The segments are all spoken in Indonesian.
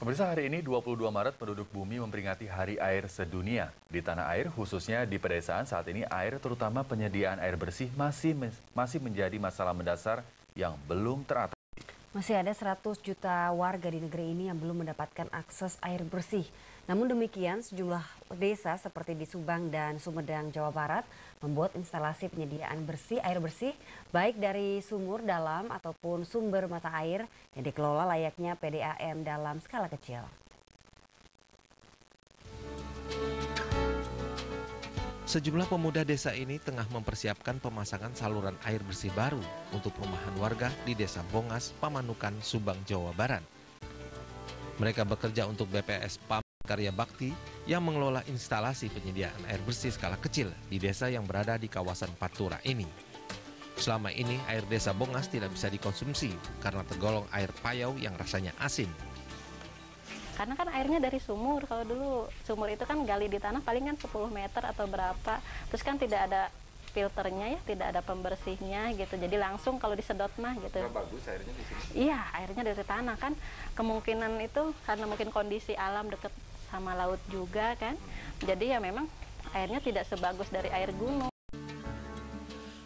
Pemirsa, hari ini 22 Maret penduduk bumi memperingati Hari Air Sedunia. Di tanah air, khususnya di pedesaan saat ini, air terutama penyediaan air bersih masih menjadi masalah mendasar yang belum teratasi. Masih ada 100 juta warga di negeri ini yang belum mendapatkan akses air bersih. Namun demikian, sejumlah desa seperti di Subang dan Sumedang, Jawa Barat membuat instalasi penyediaan air bersih baik dari sumur dalam ataupun sumber mata air yang dikelola layaknya PDAM dalam skala kecil. Sejumlah pemuda desa ini tengah mempersiapkan pemasangan saluran air bersih baru untuk perumahan warga di Desa Bongas, Pamanukan, Subang, Jawa Barat. Mereka bekerja untuk BPS PAM Karya Bakti yang mengelola instalasi penyediaan air bersih skala kecil di desa yang berada di kawasan Pantura ini. Selama ini air Desa Bongas tidak bisa dikonsumsi karena tergolong air payau yang rasanya asin. Karena kan airnya dari sumur, kalau dulu sumur itu kan gali di tanah paling kan 10 meter atau berapa, terus kan tidak ada filternya ya, tidak ada pembersihnya gitu, jadi langsung kalau disedot mah gitu. Nggak bagus airnya di sini? Iya, airnya dari tanah kan, kemungkinan itu karena mungkin kondisi alam dekat sama laut juga kan, jadi ya memang airnya tidak sebagus dari air gunung.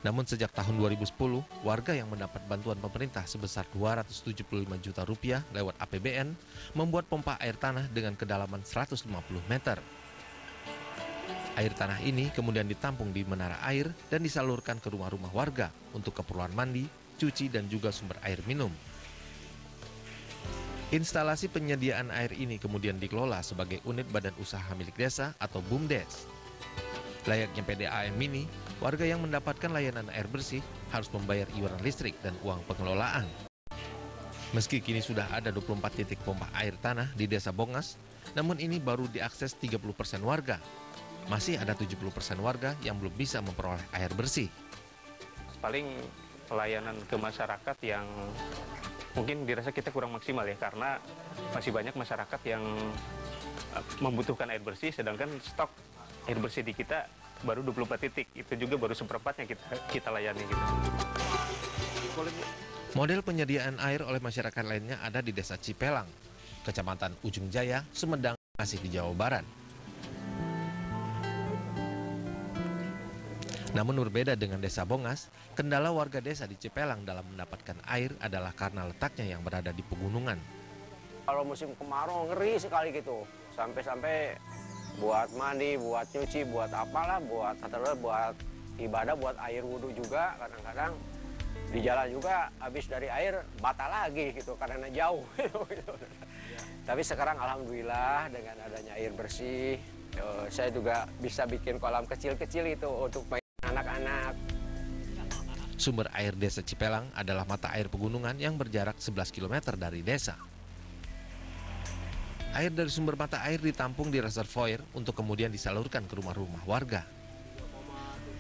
Namun sejak tahun 2010, warga yang mendapat bantuan pemerintah sebesar 275 juta rupiah lewat APBN membuat pompa air tanah dengan kedalaman 150 meter. Air tanah ini kemudian ditampung di menara air dan disalurkan ke rumah-rumah warga untuk keperluan mandi, cuci, dan juga sumber air minum. Instalasi penyediaan air ini kemudian dikelola sebagai unit badan usaha milik desa atau BUMDes. Layaknya PDAM ini, warga yang mendapatkan layanan air bersih harus membayar iuran listrik dan uang pengelolaan. Meski kini sudah ada 24 titik pompa air tanah di Desa Bongas, namun ini baru diakses 30% warga. Masih ada 70% warga yang belum bisa memperoleh air bersih. Paling pelayanan ke masyarakat yang mungkin dirasa kita kurang maksimal ya, karena masih banyak masyarakat yang membutuhkan air bersih, sedangkan stok air bersih di kita baru 24 titik, itu juga baru seperempatnya kita layani gitu. Model penyediaan air oleh masyarakat lainnya ada di Desa Cipelang, Kecamatan Ujung Jaya, Sumedang, masih di Jawa Barat. Namun berbeda dengan Desa Bongas, kendala warga desa di Cipelang dalam mendapatkan air adalah karena letaknya yang berada di pegunungan. Kalau musim kemarau ngeri sekali gitu, sampai-sampai buat mandi, buat nyuci, buat apalah, buat ibadah, buat air wudhu juga kadang-kadang di jalan juga habis dari air batal lagi gitu karena jauh. Tapi sekarang alhamdulillah dengan adanya air bersih, saya juga bisa bikin kolam kecil-kecil itu untuk main anak-anak. Sumber air Desa Cipelang adalah mata air pegunungan yang berjarak 11 km dari desa. Air dari sumber mata air ditampung di reservoir untuk kemudian disalurkan ke rumah-rumah warga.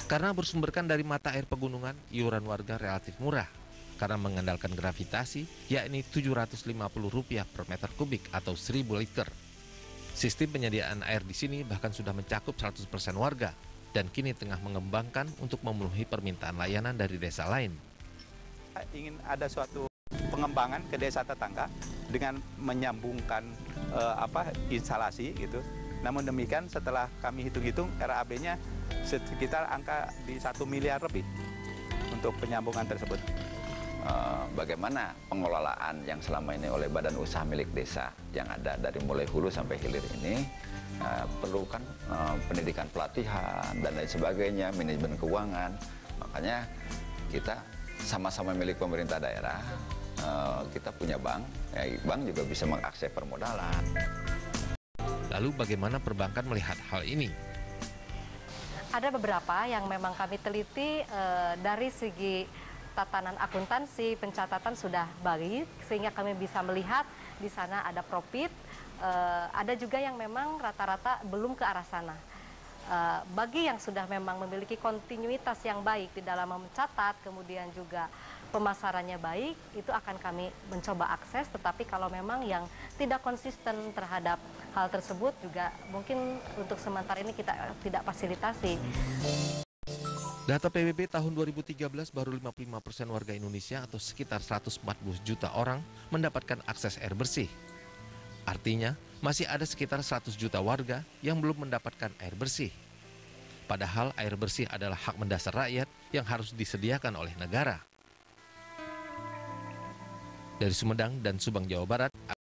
Karena bersumberkan dari mata air pegunungan, iuran warga relatif murah karena mengandalkan gravitasi, yakni Rp750 per meter kubik atau 1.000 liter. Sistem penyediaan air di sini bahkan sudah mencakup 100% warga dan kini tengah mengembangkan untuk memenuhi permintaan layanan dari desa lain. Ingin ada suatu pengembangan ke desa tetangga dengan menyambungkan instalasi gitu. Namun demikian setelah kami hitung-hitung RAB-nya sekitar angka di 1 miliar lebih untuk penyambungan tersebut. Bagaimana pengelolaan yang selama ini oleh badan usaha milik desa yang ada dari mulai hulu sampai hilir ini perlukan pendidikan pelatihan dan lain sebagainya, manajemen keuangan. Makanya kita sama-sama milik pemerintah daerah, kita punya bank, bank juga bisa mengakses permodalan. Lalu bagaimana perbankan melihat hal ini? Ada beberapa yang memang kami teliti dari segi tatanan akuntansi, pencatatan sudah baik, sehingga kami bisa melihat di sana ada profit, ada juga yang memang rata-rata belum ke arah sana. Bagi yang sudah memang memiliki kontinuitas yang baik di dalam mencatat, kemudian juga pemasarannya baik, itu akan kami mencoba akses. Tetapi kalau memang yang tidak konsisten terhadap hal tersebut juga mungkin untuk sementara ini kita tidak fasilitasi. Data PBB tahun 2013 baru 55% warga Indonesia atau sekitar 140 juta orang mendapatkan akses air bersih. Artinya, masih ada sekitar 100 juta warga yang belum mendapatkan air bersih. Padahal air bersih adalah hak mendasar rakyat yang harus disediakan oleh negara. Dari Sumedang dan Subang, Jawa Barat,